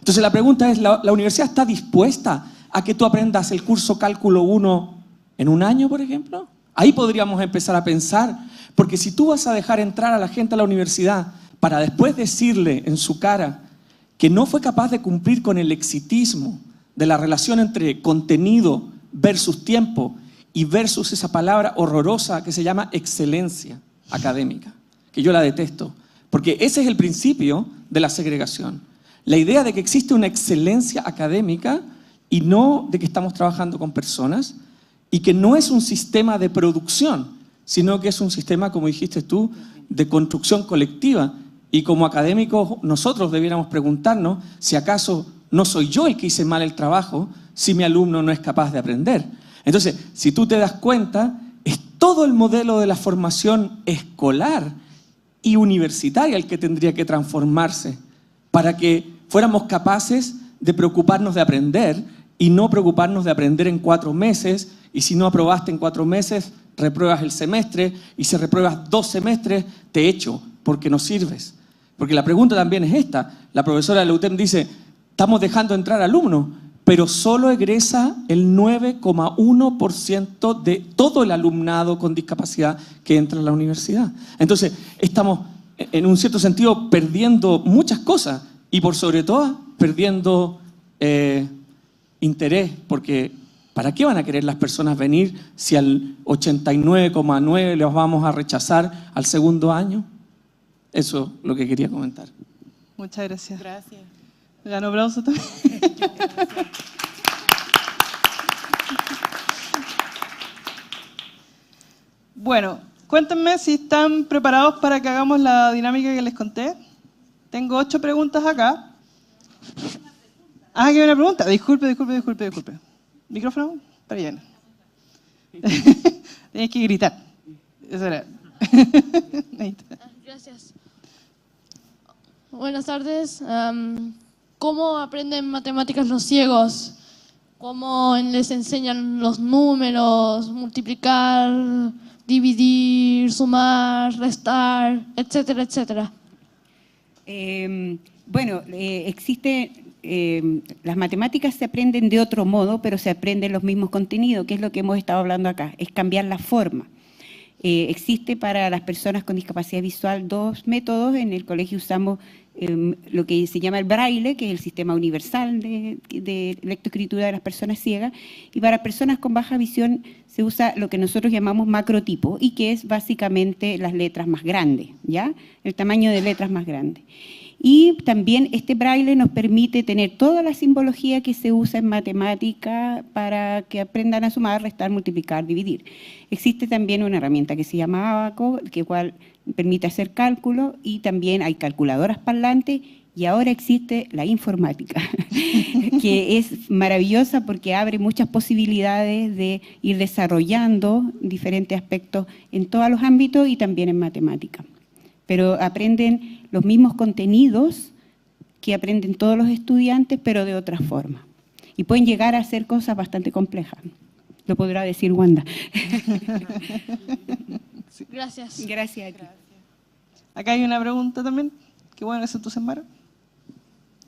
Entonces la pregunta es, ¿la universidad está dispuesta a que tú aprendas el curso Cálculo 1 en 1 año, por ejemplo? Ahí podríamos empezar a pensar, porque si tú vas a dejar entrar a la gente a la universidad para después decirle en su cara que no fue capaz de cumplir con el exitismo de la relación entre contenido versus tiempo y versus esa palabra horrorosa que se llama excelencia académica, que yo la detesto, porque ese es el principio de la segregación. La idea de que existe una excelencia académica y no de que estamos trabajando con personas y que no es un sistema de producción, sino que es un sistema, como dijiste tú, de construcción colectiva. Y como académicos nosotros debiéramos preguntarnos si acaso no soy yo el que hice mal el trabajo si mi alumno no es capaz de aprender. Entonces, si tú te das cuenta, es todo el modelo de la formación escolar y universitaria el que tendría que transformarse para que fuéramos capaces de preocuparnos de aprender y no preocuparnos de aprender en 4 meses, y si no aprobaste en 4 meses, repruebas el semestre, y si repruebas 2 semestres, te echo porque no sirves. Porque la pregunta también es esta. La profesora de la UTEM dice, estamos dejando entrar alumnos, pero solo egresa el 9,1% de todo el alumnado con discapacidad que entra a la universidad. Entonces, estamos, en un cierto sentido, perdiendo muchas cosas y por sobre todo, perdiendo interés, porque ¿para qué van a querer las personas venir si al 89,9% les vamos a rechazar al segundo año? Eso es lo que quería comentar. Muchas gracias. Gracias. Ganó aplauso también. Bueno, cuéntenme si están preparados para que hagamos la dinámica que les conté. Tengo 8 preguntas acá. Ah, que hay una pregunta. Disculpe. ¿Micrófono? Para allá. Tienes que gritar. Eso era. Ahí está. Gracias. Buenas tardes. ¿Cómo aprenden matemáticas los ciegos? ¿Cómo les enseñan los números, multiplicar, dividir, sumar, restar, etcétera, etcétera? Bueno, las matemáticas se aprenden de otro modo, pero se aprenden los mismos contenidos, que es lo que hemos estado hablando acá, es cambiar la forma. Existe para las personas con discapacidad visual 2 métodos. En el colegio usamos lo que se llama el braille, que es el sistema universal de lectoescritura de las personas ciegas, y para personas con baja visión se usa lo que nosotros llamamos macrotipo, y que es básicamente las letras más grandes, ¿ya? El tamaño de letras más grande. Y también este braille nos permite tener toda la simbología que se usa en matemática para que aprendan a sumar, restar, multiplicar, dividir. Existe también una herramienta que se llama Abaco, que cual permite hacer cálculo, y también hay calculadoras parlantes, y ahora existe la informática, que es maravillosa porque abre muchas posibilidades de ir desarrollando diferentes aspectos en todos los ámbitos y también en matemática. Pero aprenden los mismos contenidos que aprenden todos los estudiantes, pero de otra forma. Y pueden llegar a hacer cosas bastante complejas. Lo podrá decir Wanda. Gracias. Gracias a ti. Acá hay una pregunta también. Qué bueno que se entusiasmaron.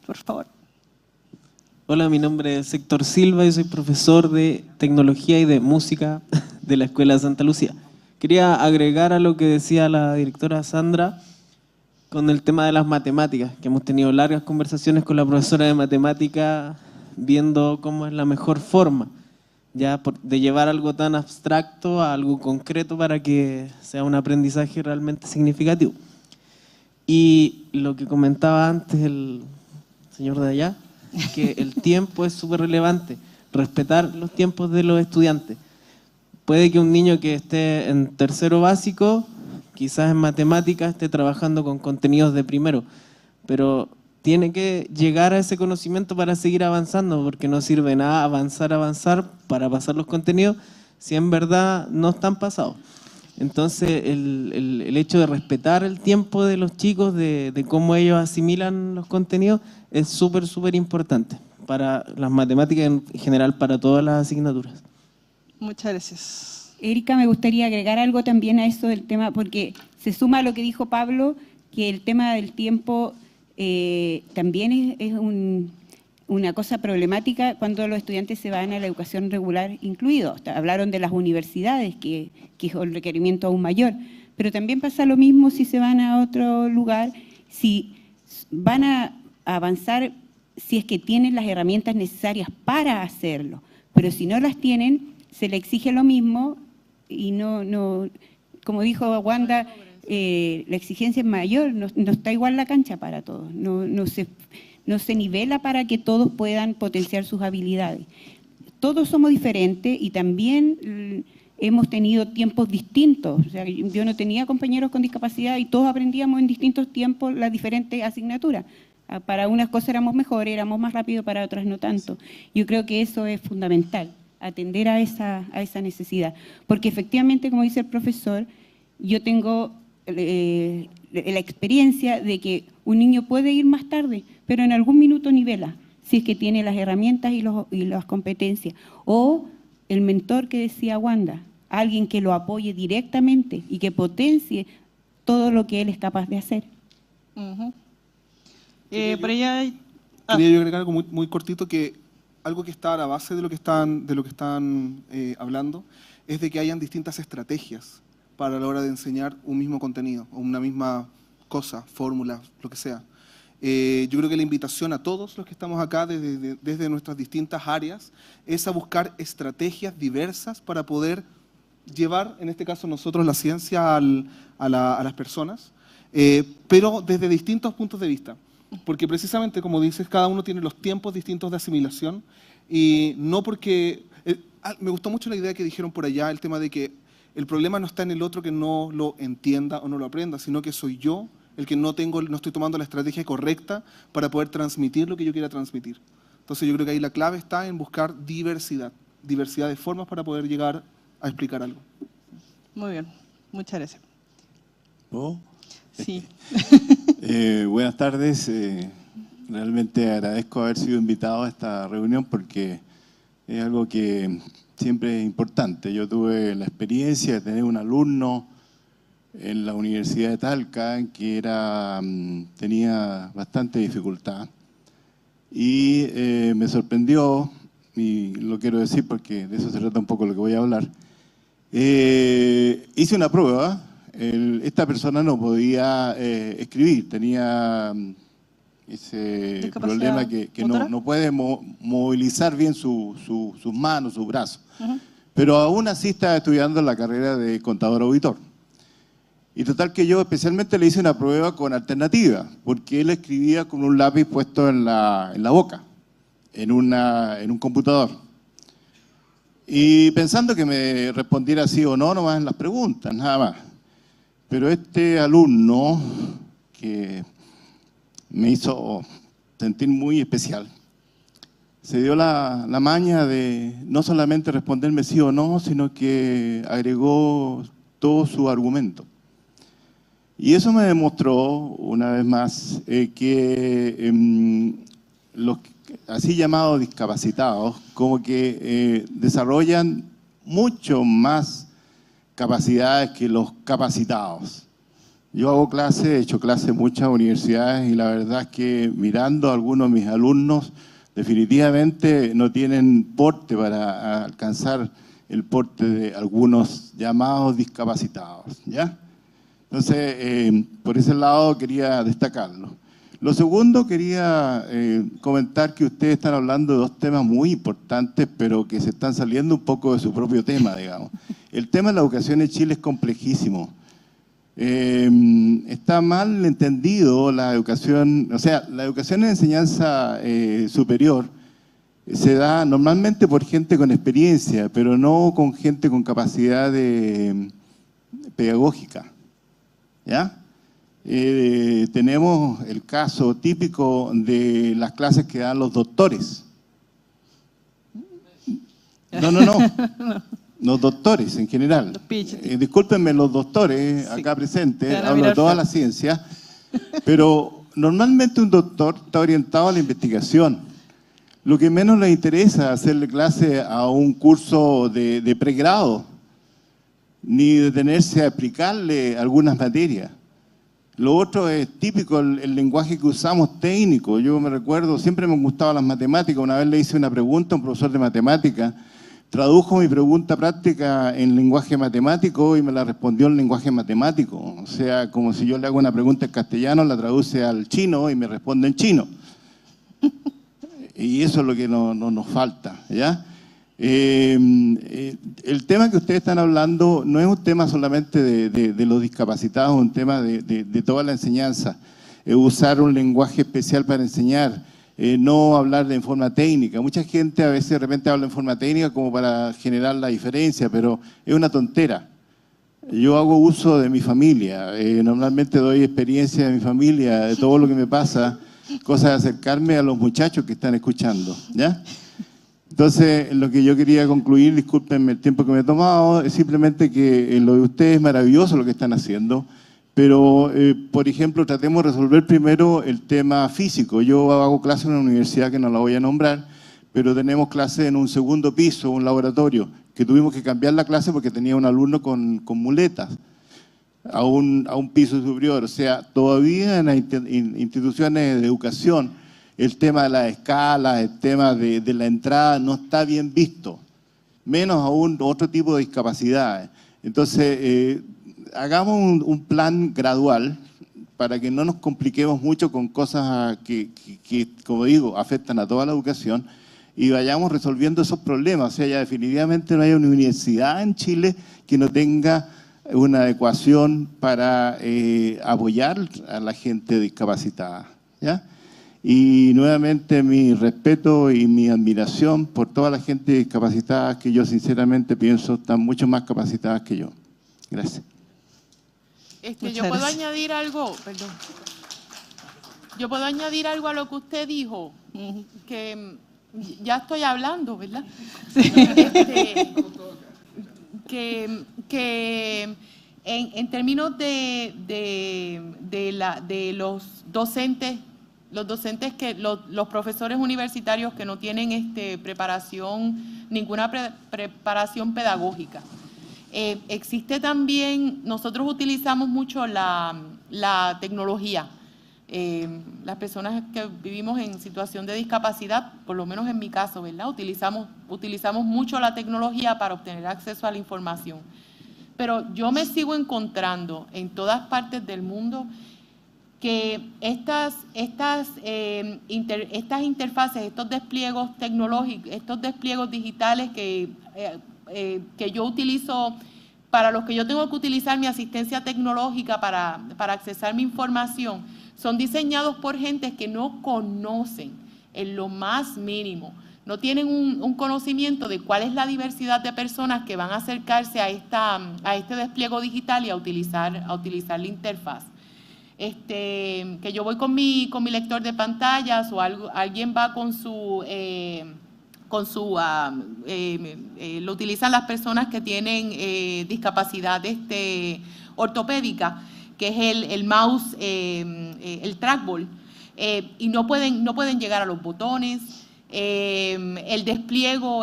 Por favor. Hola, mi nombre es Héctor Silva y soy profesor de Tecnología y de Música de la Escuela de Santa Lucía. Quería agregar a lo que decía la directora Sandra con el tema de las matemáticas, que hemos tenido largas conversaciones con la profesora de matemática viendo cómo es la mejor forma ya de llevar algo tan abstracto a algo concreto para que sea un aprendizaje realmente significativo. Y lo que comentaba antes el señor de allá, que el tiempo es súper relevante, respetar los tiempos de los estudiantes. Puede que un niño que esté en tercero básico, quizás en matemáticas, esté trabajando con contenidos de primero, pero tiene que llegar a ese conocimiento para seguir avanzando, porque no sirve nada avanzar para pasar los contenidos si en verdad no están pasados. Entonces, el hecho de respetar el tiempo de los chicos, de cómo ellos asimilan los contenidos, es súper, súper importante para las matemáticas en general, para todas las asignaturas. Muchas gracias. Erika, me gustaría agregar algo también a eso del tema, porque se suma a lo que dijo Pablo, que el tema del tiempo también es una cosa problemática cuando los estudiantes se van a la educación regular incluido. Hablaron de las universidades, que es un requerimiento aún mayor, pero también pasa lo mismo si se van a otro lugar, si van a avanzar, si es que tienen las herramientas necesarias para hacerlo, pero si no las tienen, se le exige lo mismo y no como dijo Wanda, la exigencia es mayor, no está igual la cancha para todos, no se nivela para que todos puedan potenciar sus habilidades. Todos somos diferentes y también hemos tenido tiempos distintos. O sea, yo no tenía compañeros con discapacidad y todos aprendíamos en distintos tiempos las diferentes asignaturas. Para unas cosas éramos mejores, éramos más rápidos, para otras no tanto. Yo creo que eso es fundamental, atender a esa necesidad. Porque efectivamente, como dice el profesor, yo tengo la experiencia de que un niño puede ir más tarde, pero en algún minuto nivela, si es que tiene las herramientas y las competencias. O el mentor que decía Wanda, alguien que lo apoye directamente y que potencie todo lo que él es capaz de hacer. Por allá hay... Quería yo agregar algo muy, muy cortito, que algo que está a la base de lo que están hablando es de que hayan distintas estrategias para la hora de enseñar un mismo contenido o una misma cosa, fórmula, lo que sea. Yo creo que la invitación a todos los que estamos acá desde nuestras distintas áreas es a buscar estrategias diversas para poder llevar, en este caso nosotros, la ciencia a las personas, pero desde distintos puntos de vista. Porque precisamente, como dices, cada uno tiene los tiempos distintos de asimilación y no porque... me gustó mucho la idea que dijeron por allá, el tema de que el problema no está en el otro que no lo entienda o no lo aprenda, sino que soy yo el que no estoy tomando la estrategia correcta para poder transmitir lo que yo quiera transmitir. Entonces yo creo que ahí la clave está en buscar diversidad de formas para poder llegar a explicar algo. Muy bien, muchas gracias. ¿Oh? Sí. Buenas tardes. Realmente agradezco haber sido invitado a esta reunión porque es algo que siempre es importante. Yo tuve la experiencia de tener un alumno en la Universidad de Talca que tenía bastante dificultad y me sorprendió, y lo quiero decir porque de eso se trata un poco lo que voy a hablar. Hice una prueba. Esta persona no podía escribir, tenía ese problema que no puede movilizar bien sus manos, sus brazos. Pero aún así estaba estudiando la carrera de contador auditor. Y total que yo especialmente le hice una prueba con alternativa, porque él escribía con un lápiz puesto en la boca, en un computador. Y pensando que me respondiera sí o no, nomás en las preguntas, nada más. Pero este alumno, que me hizo sentir muy especial, se dio la maña de no solamente responderme sí o no, sino que agregó todo su argumento. Y eso me demostró, una vez más, que los así llamados discapacitados, como que desarrollan mucho más capacidades que los capacitados. Yo hago clase, he hecho clase en muchas universidades y la verdad es que mirando a algunos de mis alumnos, definitivamente no tienen porte para alcanzar el porte de algunos llamados discapacitados, ¿ya? Entonces, por ese lado quería destacarlo. Lo segundo, quería comentar que ustedes están hablando de dos temas muy importantes, pero que se están saliendo un poco de su propio tema, digamos. El tema de la educación en Chile es complejísimo. Está mal entendido la educación, o sea, la educación en enseñanza superior se da normalmente por gente con experiencia, pero no con gente con capacidad pedagógica, ¿ya? Tenemos el caso típico de las clases que dan los doctores. No. Los doctores en general. Discúlpenme los doctores acá presentes, hablo de toda la ciencia, pero normalmente un doctor está orientado a la investigación. Lo que menos le interesa es hacerle clase a un curso de pregrado, ni detenerse a explicarle algunas materias. Lo otro es típico, el lenguaje que usamos técnico. Yo me recuerdo, siempre me han gustado las matemáticas. Una vez le hice una pregunta a un profesor de matemáticas, tradujo mi pregunta práctica en lenguaje matemático y me la respondió en lenguaje matemático. O sea, como si yo le hago una pregunta en castellano, la traduce al chino y me responde en chino. Y eso es lo que nos falta, ¿ya? El tema que ustedes están hablando no es un tema solamente de los discapacitados, es un tema de toda la enseñanza. Usar un lenguaje especial para enseñar, no hablar de forma técnica. Mucha gente a veces de repente habla en forma técnica como para generar la diferencia, pero es una tontera. Yo hago uso de mi familia, normalmente doy experiencia de mi familia, de todo lo que me pasa, cosa de acercarme a los muchachos que están escuchando, ¿ya? Entonces, lo que yo quería concluir, discúlpenme el tiempo que me he tomado, es simplemente que lo de ustedes es maravilloso lo que están haciendo, pero, por ejemplo, tratemos de resolver primero el tema físico. Yo hago clase en una universidad que no la voy a nombrar, pero tenemos clase en un segundo piso, un laboratorio, que tuvimos que cambiar la clase porque tenía un alumno con muletas a un piso superior. O sea, todavía en las instituciones de educación el tema de las escalas, el tema de la entrada no está bien visto, menos aún otro tipo de discapacidades. Entonces, hagamos un plan gradual para que no nos compliquemos mucho con cosas que, como digo, afectan a toda la educación y vayamos resolviendo esos problemas. O sea, ya definitivamente no hay una universidad en Chile que no tenga una adecuación para apoyar a la gente discapacitada, ¿ya? Y nuevamente mi respeto y mi admiración por toda la gente discapacitada que yo sinceramente pienso están mucho más capacitadas que yo. Gracias. Yo puedo añadir algo, perdón. Yo puedo añadir algo a lo que usted dijo, que ya estoy hablando, ¿verdad? Sí. Que en términos de los docentes que los profesores universitarios que no tienen ninguna preparación pedagógica. Existe también, nosotros utilizamos mucho la tecnología. Las personas que vivimos en situación de discapacidad, por lo menos en mi caso, ¿verdad? Utilizamos mucho la tecnología para obtener acceso a la información. Pero yo me sigo encontrando en todas partes del mundo que estas interfaces, estos despliegos tecnológicos, estos despliegos digitales que yo utilizo, para los que yo tengo que utilizar mi asistencia tecnológica para accesar mi información, son diseñados por gente que no conocen en lo más mínimo, no tienen un conocimiento de cuál es la diversidad de personas que van a acercarse a este despliego digital y a utilizar la interfaz. Que yo voy con mi lector de pantallas o alguien va lo utilizan las personas que tienen discapacidad ortopédica, que es el mouse, el trackball, y no pueden llegar a los botones. El despliego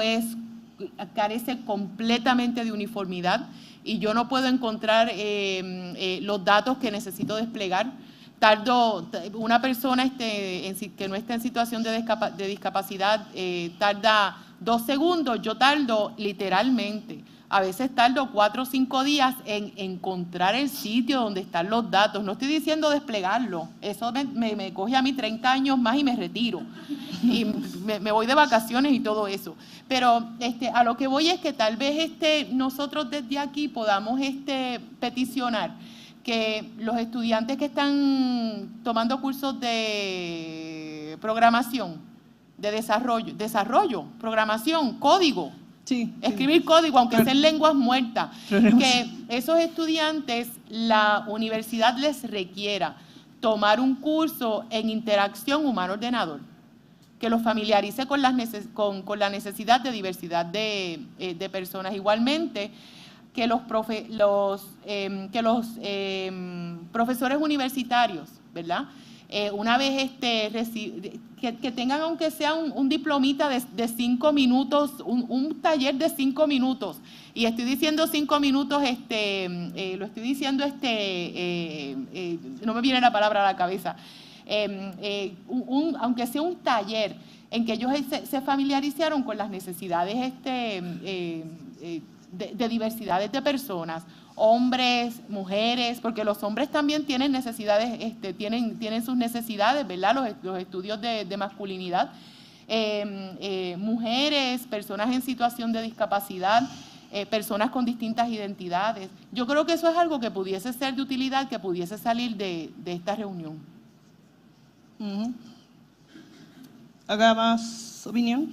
carece completamente de uniformidad y yo no puedo encontrar los datos que necesito desplegar. Una persona que no está en situación de discapacidad tarda 2 segundos, yo tardo literalmente, a veces tardo 4 o 5 días en encontrar el sitio donde están los datos. No estoy diciendo desplegarlo, eso me coge a mí 30 años más y me retiro. Y me voy de vacaciones y todo eso. Pero a lo que voy es que tal vez nosotros desde aquí podamos peticionar que los estudiantes que están tomando cursos de programación, de desarrollo, programación, código, sí, escribir código, aunque sea en lenguas muertas, que esos estudiantes, la universidad les requiera tomar un curso en interacción humano-ordenador, que los familiarice con la necesidad de diversidad de personas. Igualmente, que los profesores universitarios, ¿verdad? Una vez que tengan aunque sea un diplomita de 5 minutos, un taller de 5 minutos. Y estoy diciendo 5 minutos, lo estoy diciendo, no me viene la palabra a la cabeza. Aunque sea un taller en que ellos se familiarizaron con las necesidades de diversidades de personas, hombres, mujeres, porque los hombres también tienen necesidades, tienen sus necesidades, ¿verdad? Los estudios de masculinidad, mujeres, personas en situación de discapacidad, personas con distintas identidades. Yo creo que eso es algo que pudiese ser de utilidad, que pudiese salir de esta reunión. ¿Haga más opinión?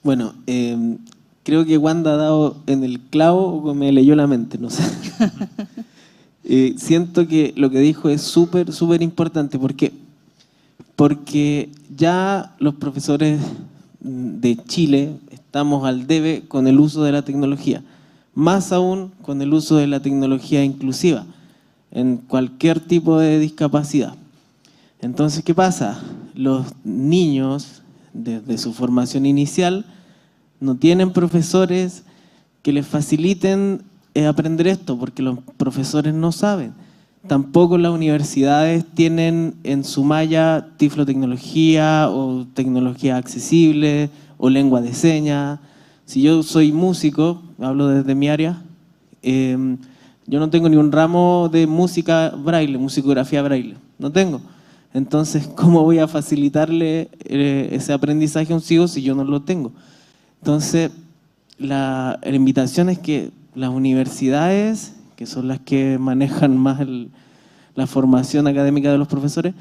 Bueno, creo que Wanda ha dado en el clavo o me leyó la mente, no sé. Siento que lo que dijo es súper importante. ¿Por qué? Porque ya los profesores de Chile estamos al debe con el uso de la tecnología, más aún con el uso de la tecnología inclusiva en cualquier tipo de discapacidad. Entonces, ¿qué pasa? Los niños, desde su formación inicial, no tienen profesores que les faciliten aprender esto, porque los profesores no saben. Tampoco las universidades tienen en su malla tiflotecnología o tecnología accesible o lengua de señas. Si yo soy músico, hablo desde mi área, yo no tengo ni un ramo de música braille, musicografía braille, no tengo. Entonces, ¿cómo voy a facilitarle ese aprendizaje a un ciego si yo no lo tengo? Entonces, la invitación es que las universidades, que son las que manejan más la formación académica de los profesores,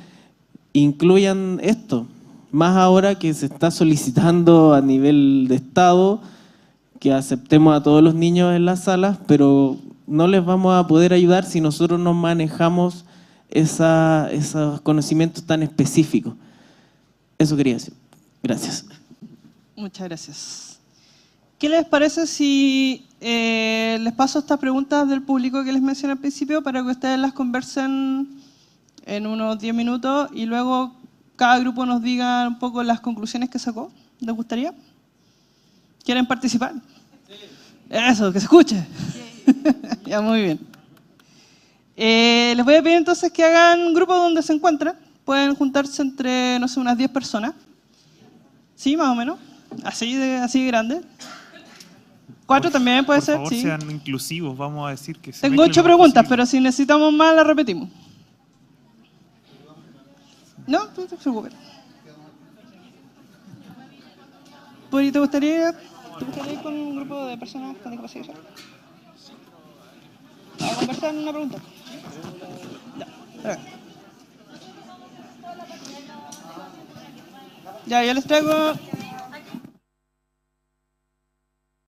incluyan esto, más ahora que se está solicitando a nivel de Estado que aceptemos a todos los niños en las salas, pero no les vamos a poder ayudar si nosotros no manejamos esos conocimientos tan específicos. Eso quería decir. Gracias. Muchas gracias. ¿Qué les parece si les paso estas preguntas del público que les mencioné al principio para que ustedes las conversen en unos 10 minutos y luego cada grupo nos diga un poco las conclusiones que sacó? ¿Les gustaría? ¿Quieren participar? Sí. Eso, que se escuche. Ya, muy bien. Les voy a pedir entonces que hagan grupos donde se encuentran. Pueden juntarse entre, no sé, unas 10 personas. ¿Sí, más o menos? Así de grande. 4 también puede ser, por favor, sí. Sean inclusivos, vamos a decir que... Tengo 8 preguntas, pero si necesitamos más, las repetimos. No, no te preocupes. ¿Te gustaría ir con un grupo de personas con discapacidad visual? ¿A conversar en una pregunta? Ya, yo les traigo